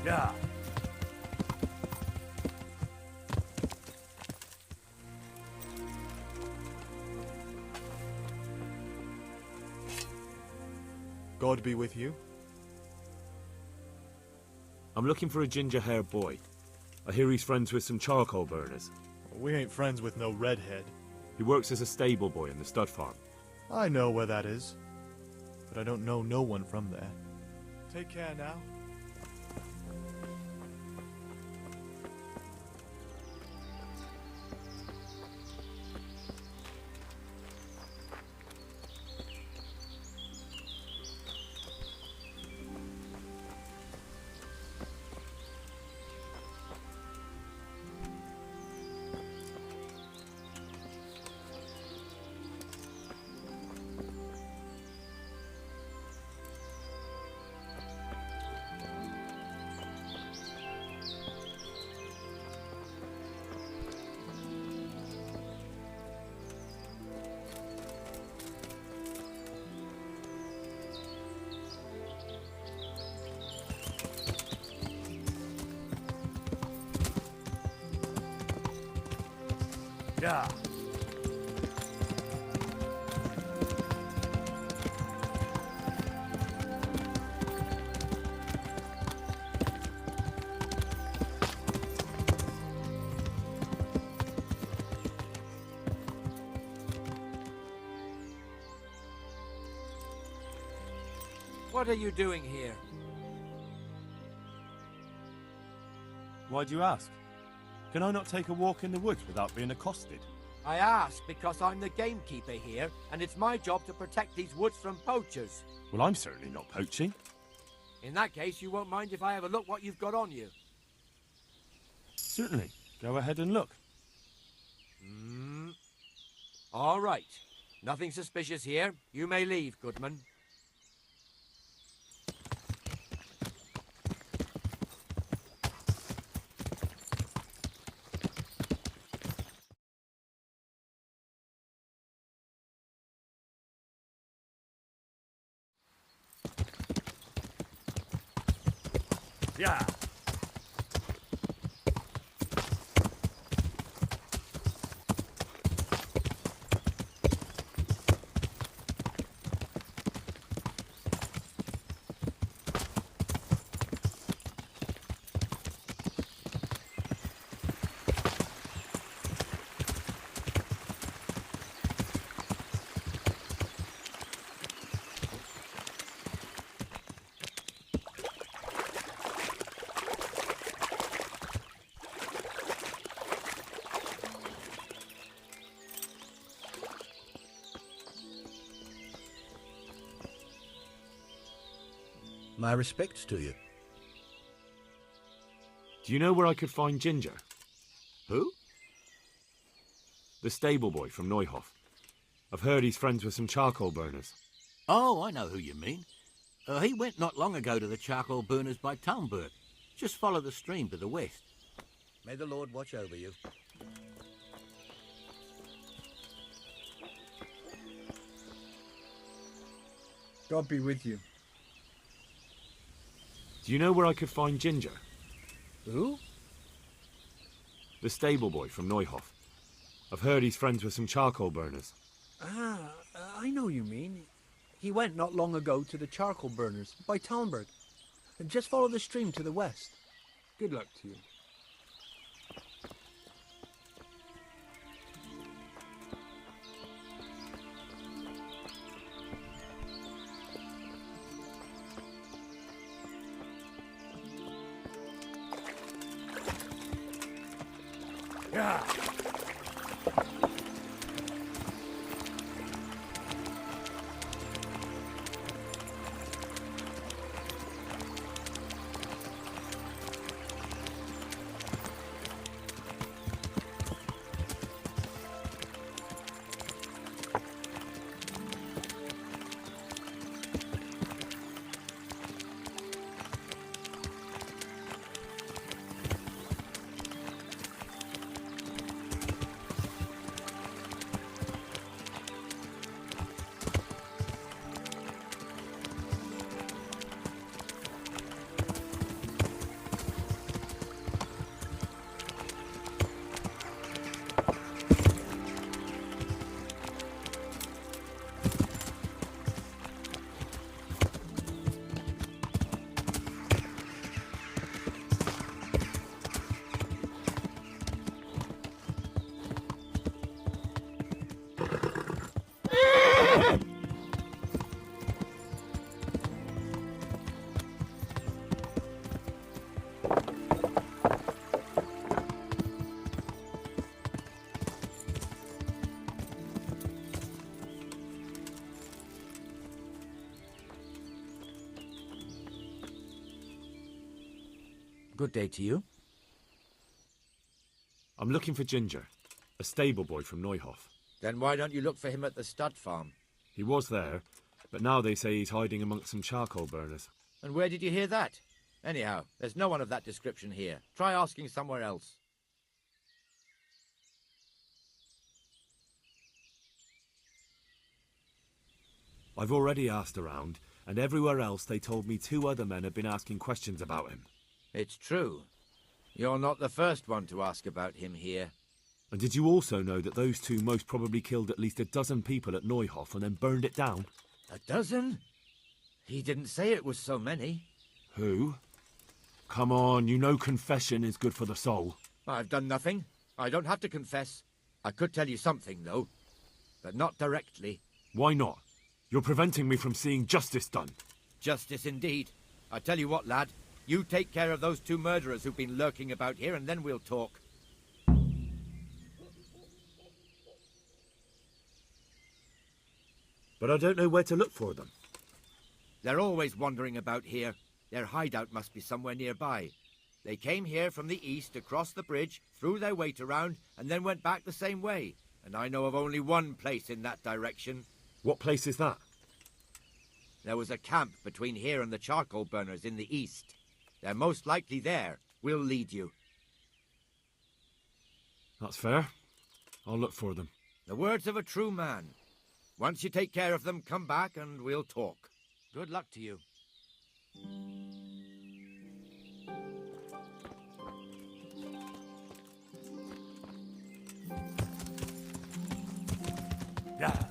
Yeah. God be with you. I'm looking for a ginger-haired boy. I hear he's friends with some charcoal burners. We ain't friends with no redhead. He works as a stable boy in the stud farm. I know where that is, but I don't know no one from there. Take care now. Yeah. What are you doing here? Why do you ask? Can I not take a walk in the woods without being accosted? I ask because I'm the gamekeeper here, and it's my job to protect these woods from poachers. Well, I'm certainly not poaching. In that case, you won't mind if I have a look what you've got on you. Certainly. Go ahead and look. All right. Nothing suspicious here. You may leave, Goodman. Yeah. My respects to you. Do you know where I could find Ginger? Who? The stable boy from Neuhof. I've heard he's friends with some charcoal burners. Oh, I know who you mean. He went not long ago to the charcoal burners by Talmberg. Just follow the stream to the west. May the Lord watch over you. God be with you. Do you know where I could find Ginger? Who? The stable boy from Neuhof. I've heard he's friends with some charcoal burners. I know you mean. He went not long ago to the charcoal burners by Talmberg. Just follow the stream to the west. Good luck to you. Yeah. Good day to you. I'm looking for Ginger, a stable boy from Neuhof. Then why don't you look for him at the stud farm? He was there, but now they say he's hiding amongst some charcoal burners. And where did you hear that? Anyhow, there's no one of that description here. Try asking somewhere else. I've already asked around, and everywhere else they told me 2 other men have been asking questions about him. It's true. You're not the first one to ask about him here. And did you also know that those 2 most probably killed at least a dozen people at Neuhof and then burned it down? A dozen? He didn't say it was so many. Who? Come on, you know confession is good for the soul. I've done nothing. I don't have to confess. I could tell you something, though. But not directly. Why not? You're preventing me from seeing justice done. Justice indeed. I tell you what, lad. You take care of those 2 murderers who've been lurking about here, and then we'll talk. But I don't know where to look for them. They're always wandering about here. Their hideout must be somewhere nearby. They came here from the east, across the bridge, threw their weight around, and then went back the same way. And I know of only one place in that direction. What place is that? There was a camp between here and the charcoal burners in the east. They're most likely there. We'll lead you. That's fair. I'll look for them. The words of a true man. Once you take care of them, come back and we'll talk. Good luck to you. Yeah.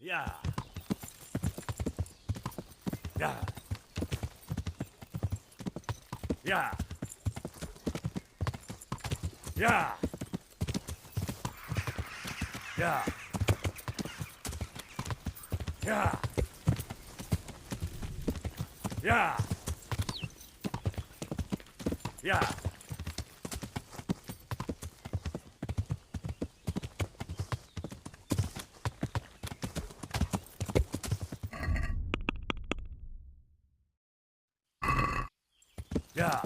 Yeah. Yeah. Yeah. Yeah. Yeah. Yeah. Yeah. Yeah. Yeah.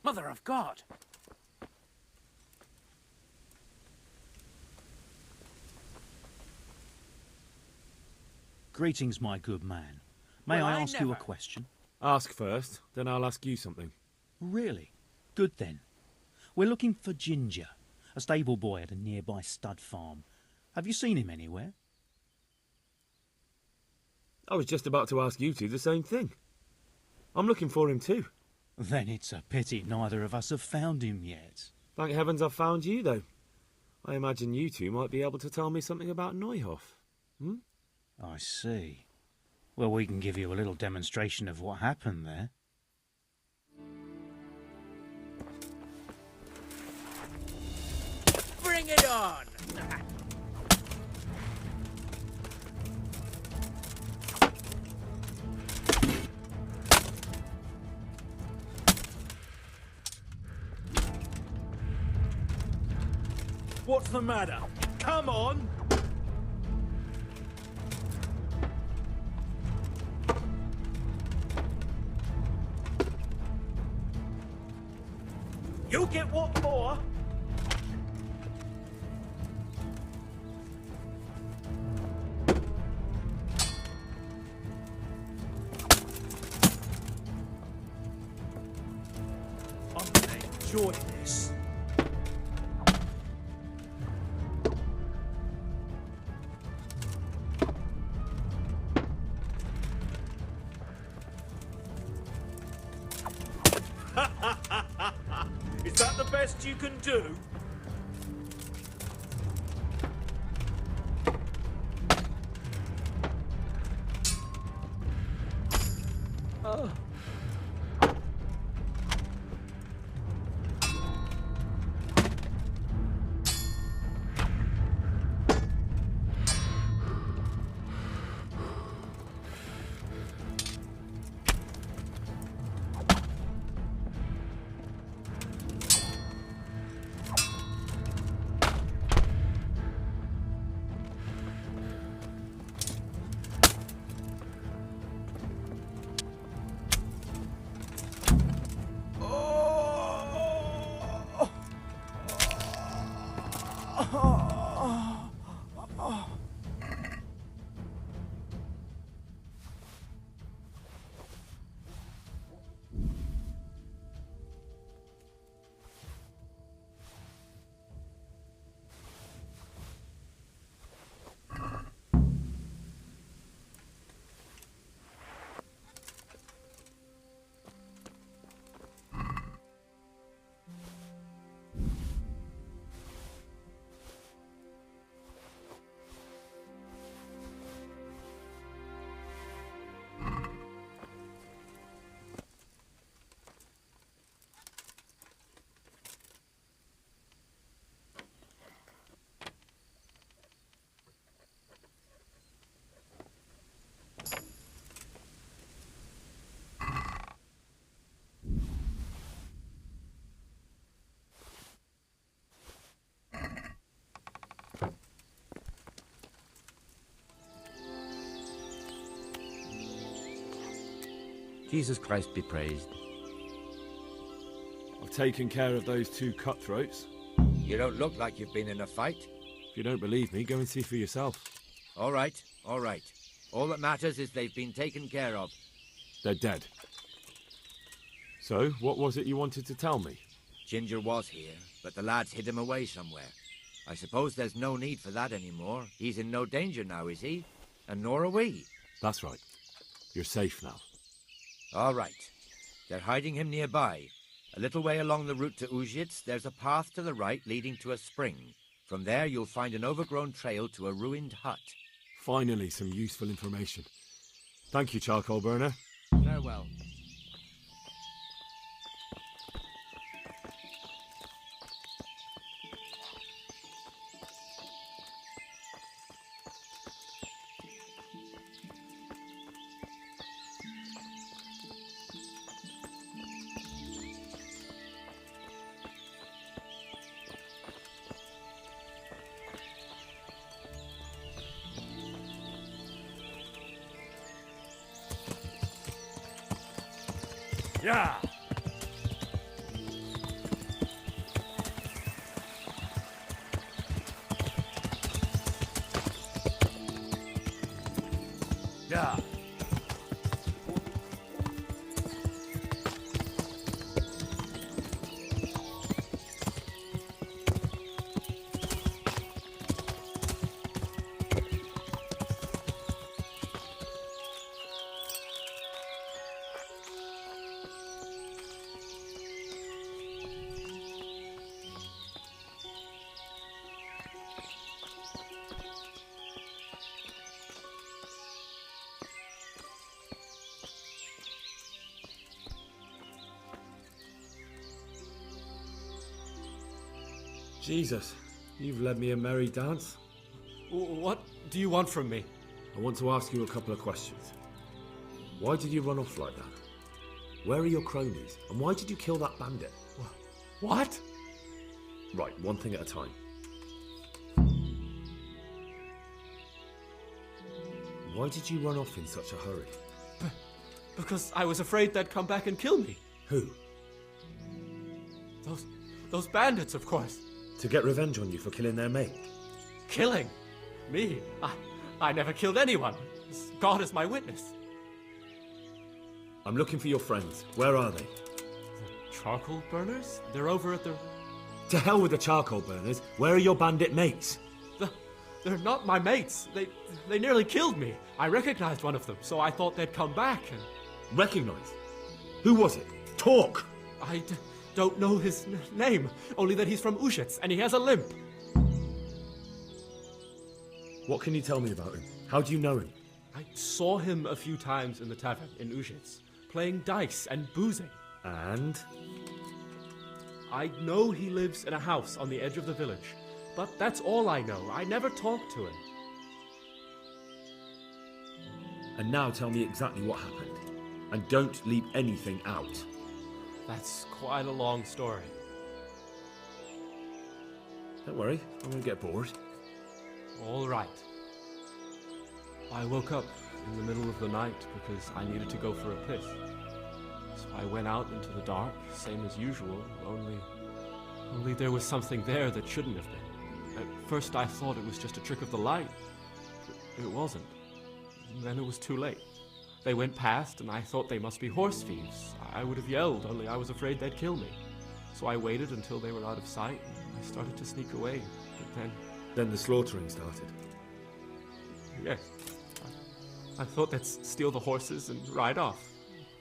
Mother of God! Greetings, my good man. May Well, I I ask you a never- question? Ask first, then I'll ask you something. Really? Good then. We're looking for Ginger, a stable boy at a nearby stud farm. Have you seen him anywhere? I was just about to ask you two the same thing. I'm looking for him too. Then it's a pity neither of us have found him yet. Thank heavens I've found you, though. I imagine you two might be able to tell me something about Neuhoff. Hmm? I see. Well, we can give you a little demonstration of what happened there. Bring it on! What's the matter? Come on! You get what for? I'm gonna enjoy this. Is that the best you can do? Jesus Christ be praised. I've taken care of those two cutthroats. You don't look like you've been in a fight. If you don't believe me, go and see for yourself. All right, all right. All that matters is they've been taken care of. They're dead. So, what was it you wanted to tell me? Ginger was here, but the lads hid him away somewhere. I suppose there's no need for that anymore. He's in no danger now, is he? And nor are we. That's right. You're safe now. All right. They're hiding him nearby. A little way along the route to Uzhitz, there's a path to the right leading to a spring. From there, you'll find an overgrown trail to a ruined hut. Finally, some useful information. Thank you, charcoal burner. Farewell. Yeah! Yeah! Jesus, you've led me a merry dance. What do you want from me? I want to ask you a couple of questions. Why did you run off like that? Where are your cronies? And why did you kill that bandit? What? Right, one thing at a time. Why did you run off in such a hurry? Because I was afraid they'd come back and kill me. Who? Those bandits, of course. To get revenge on you for killing their mate? Killing? Me? I never killed anyone. God is my witness. I'm looking for your friends. Where are they? The charcoal burners? They're over at the... To hell with the charcoal burners. Where are your bandit mates? They're not my mates. They nearly killed me. I recognized one of them, so I thought they'd come back and... Recognize? Who was it? Talk! I don't know his name, only that he's from Ushitz, and he has a limp. What can you tell me about him? How do you know him? I saw him a few times in the tavern in Ushitz, playing dice and boozing. And? I know he lives in a house on the edge of the village, but that's all I know. I never talked to him. And now tell me exactly what happened. And don't leave anything out. That's quite a long story. Don't worry, I'm gonna get bored. All right. I woke up in the middle of the night because I needed to go for a piss. So I went out into the dark, same as usual, only there was something there that shouldn't have been. At first I thought it was just a trick of the light. It wasn't. And then it was too late. They went past and I thought they must be horse thieves. I would have yelled, only I was afraid they'd kill me. So I waited until they were out of sight and I started to sneak away. But then... Then the slaughtering started. Yes. I thought they'd steal the horses and ride off.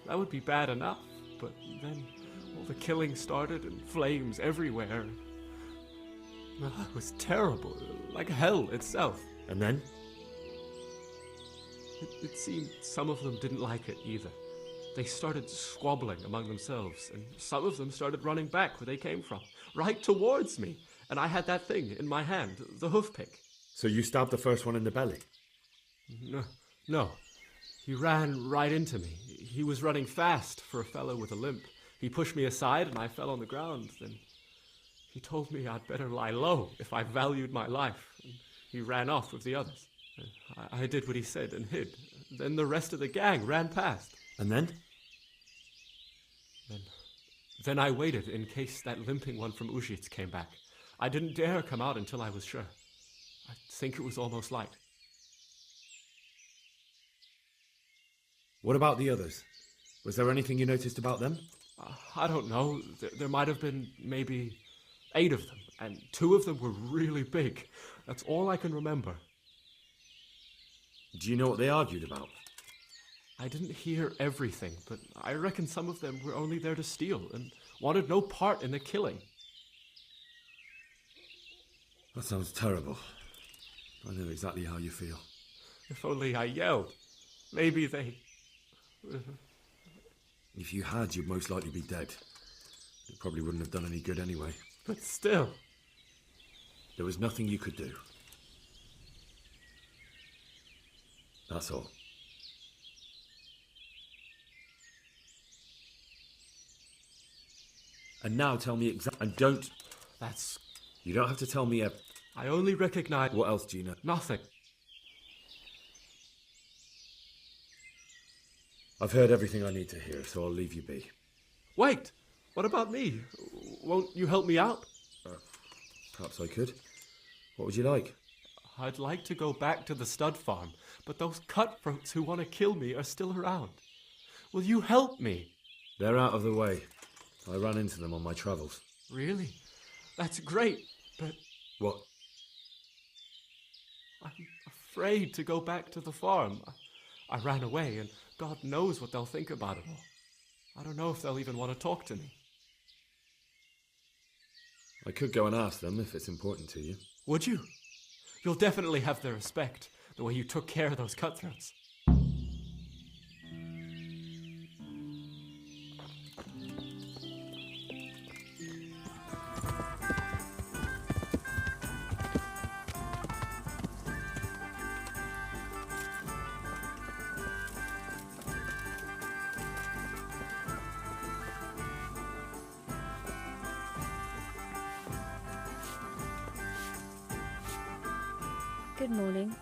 That would be bad enough, but then all the killing started and flames everywhere. It was terrible, like hell itself. And then? It seemed some of them didn't like it either. They started squabbling among themselves, and some of them started running back where they came from, right towards me. And I had that thing in my hand, the hoof pick. So you stabbed the first one in the belly? No. He ran right into me. He was running fast for a fellow with a limp. He pushed me aside and I fell on the ground. Then he told me I'd better lie low if I valued my life. And he ran off with the others. I did what he said and hid. Then the rest of the gang ran past. And then? Then I waited in case that limping one from Ushitz came back. I didn't dare come out until I was sure. I think it was almost light. What about the others? Was there anything you noticed about them? I don't know. There might have been maybe 8 of them, and 2 of them were really big. That's all I can remember. Do you know what they argued about? I didn't hear everything, but I reckon some of them were only there to steal and wanted no part in the killing. That sounds terrible. I know exactly how you feel. If only I yelled. Maybe they... If you had, you'd most likely be dead. It probably wouldn't have done any good anyway. But still... There was nothing you could do. That's all. And now tell me exactly... And don't... That's... You don't have to tell me I only recognize... What else do you know? Nothing. I've heard everything I need to hear, so I'll leave you be. Wait! What about me? Won't you help me out? Perhaps I could. What would you like? I'd like to go back to the stud farm, but those cutthroats who want to kill me are still around. Will you help me? They're out of the way. I ran into them on my travels. Really? That's great, but... What? I'm afraid to go back to the farm. I ran away, and God knows what they'll think about it all. I don't know if they'll even want to talk to me. I could go and ask them if it's important to you. Would you? You'll definitely have their respect, the way you took care of those cutthroats. Good morning.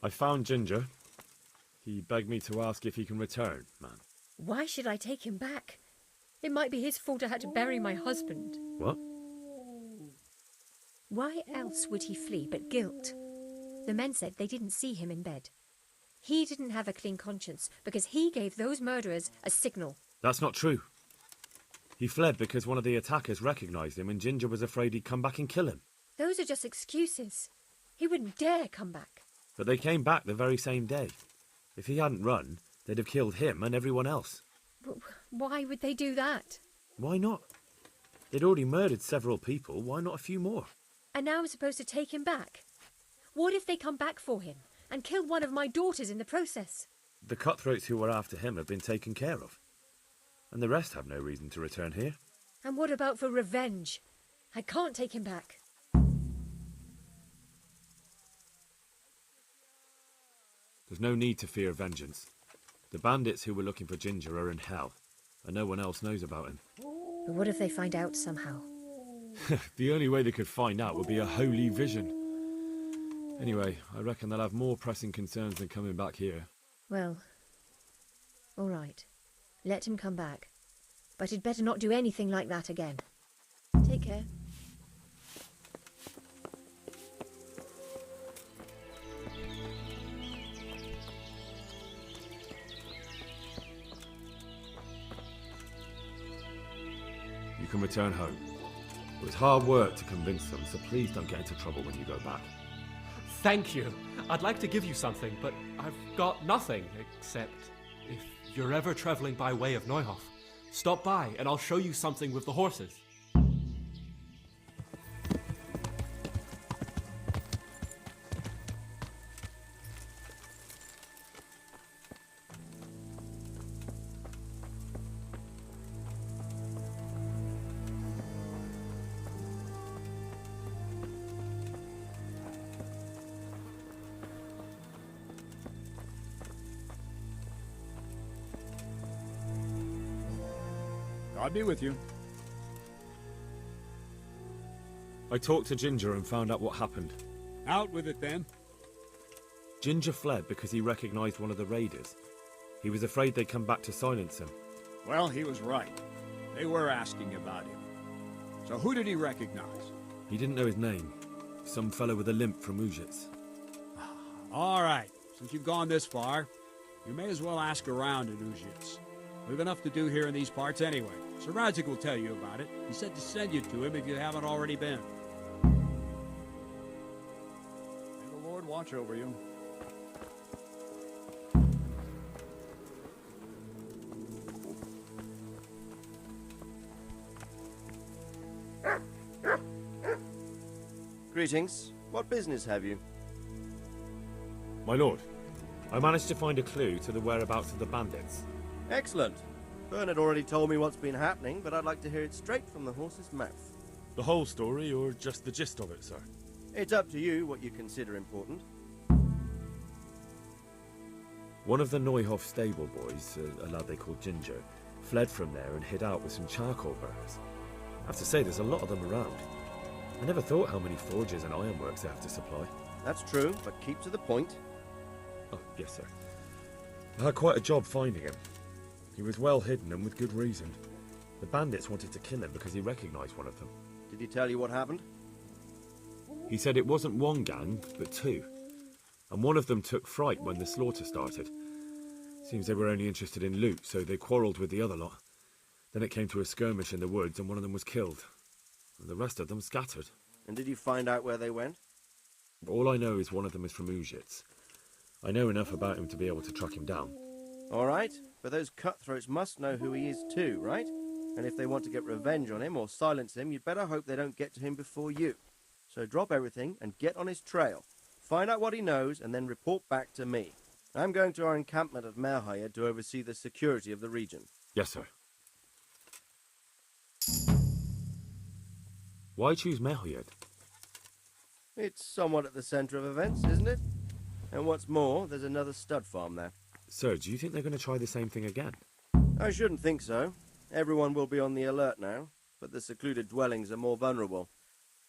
I found Ginger. He begged me to ask if he can return, man. Why should I take him back? It might be his fault I had to bury my husband. What? Why else would he flee but guilt? The men said they didn't see him in bed. He didn't have a clean conscience because he gave those murderers a signal. That's not true. He fled because one of the attackers recognised him and Ginger was afraid he'd come back and kill him. Those are just excuses. He wouldn't dare come back. But they came back the very same day. If he hadn't run, they'd have killed him and everyone else. Why would they do that? Why not? They'd already murdered several people. Why not a few more? And now I'm supposed to take him back? What if they come back for him and killed one of my daughters in the process? The cutthroats who were after him have been taken care of. And the rest have no reason to return here. And what about for revenge? I can't take him back. There's no need to fear vengeance. The bandits who were looking for Ginger are in hell, and no one else knows about him. But what if they find out somehow? The only way they could find out would be a holy vision. Anyway, I reckon they'll have more pressing concerns than coming back here. Well, all right. Let him come back. But he'd better not do anything like that again. Take care. You can return home. It was hard work to convince them, so please don't get into trouble when you go back. Thank you. I'd like to give you something, but I've got nothing, except if you're ever traveling by way of Neuhof, stop by and I'll show you something with the horses. God be with you. I talked to Ginger and found out what happened. Out with it then. Ginger fled because he recognized one of the raiders. He was afraid they'd come back to silence him. Well, he was right. They were asking about him. So who did he recognize? He didn't know his name. Some fellow with a limp from Ujits. All right. Since you've gone this far, you may as well ask around at Ujits. We've enough to do here in these parts anyway. Sir Radzik will tell you about it. He said to send you to him if you haven't already been. May the Lord watch over you. Greetings. What business have you? My lord, I managed to find a clue to the whereabouts of the bandits. Excellent. Bernard already told me what's been happening, but I'd like to hear it straight from the horse's mouth. The whole story, or just the gist of it, sir? It's up to you what you consider important. One of the Neuhof stable boys, a lad they called Ginger, fled from there and hid out with some charcoal burners. I have to say, there's a lot of them around. I never thought how many forges and ironworks they have to supply. That's true, but keep to the point. Oh, yes, sir. I had quite a job finding him. He was well hidden and with good reason. The bandits wanted to kill him because he recognized one of them. Did he tell you what happened? He said it wasn't one gang, but two. And one of them took fright when the slaughter started. Seems they were only interested in loot, so they quarrelled with the other lot. Then it came to a skirmish in the woods and one of them was killed. And the rest of them scattered. And did you find out where they went? All I know is one of them is from Ujits. I know enough about him to be able to track him down. All right, but those cutthroats must know who he is too, right? And if they want to get revenge on him or silence him, you'd better hope they don't get to him before you. So drop everything and get on his trail. Find out what he knows and then report back to me. I'm going to our encampment at Merhayed to oversee the security of the region. Yes, sir. Why choose Merhayed? It's somewhat at the centre of events, isn't it? And what's more, there's another stud farm there. Sir, do you think they're going to try the same thing again? I shouldn't think so. Everyone will be on the alert now, but the secluded dwellings are more vulnerable.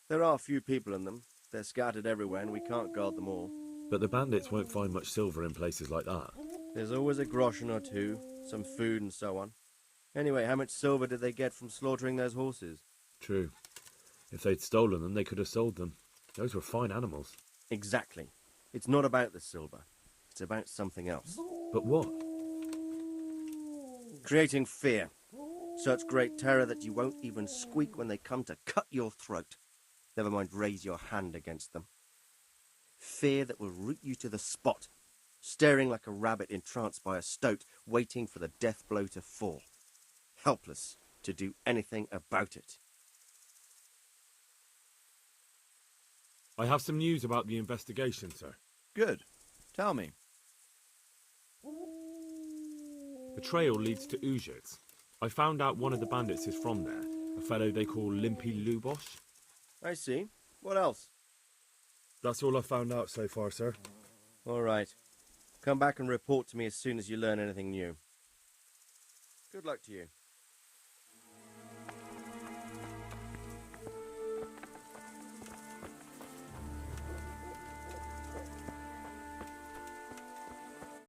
There are few people in them. They're scattered everywhere and we can't guard them all. But the bandits won't find much silver in places like that. There's always a groschen or two, some food and so on. Anyway, how much silver did they get from slaughtering those horses? True. If they'd stolen them, they could have sold them. Those were fine animals. Exactly. It's not about the silver. It's about something else. But what? Creating fear. Such great terror that you won't even squeak when they come to cut your throat. Never mind raise your hand against them. Fear that will root you to the spot, staring like a rabbit entranced by a stoat, waiting for the death blow to fall. Helpless to do anything about it. I have some news about the investigation, sir. Good. Tell me. The trail leads to Uzhitz. I found out one of the bandits is from there, a fellow they call Limpy Lubosh. I see. What else? That's all I found out so far, sir. All right. Come back and report to me as soon as you learn anything new. Good luck to you.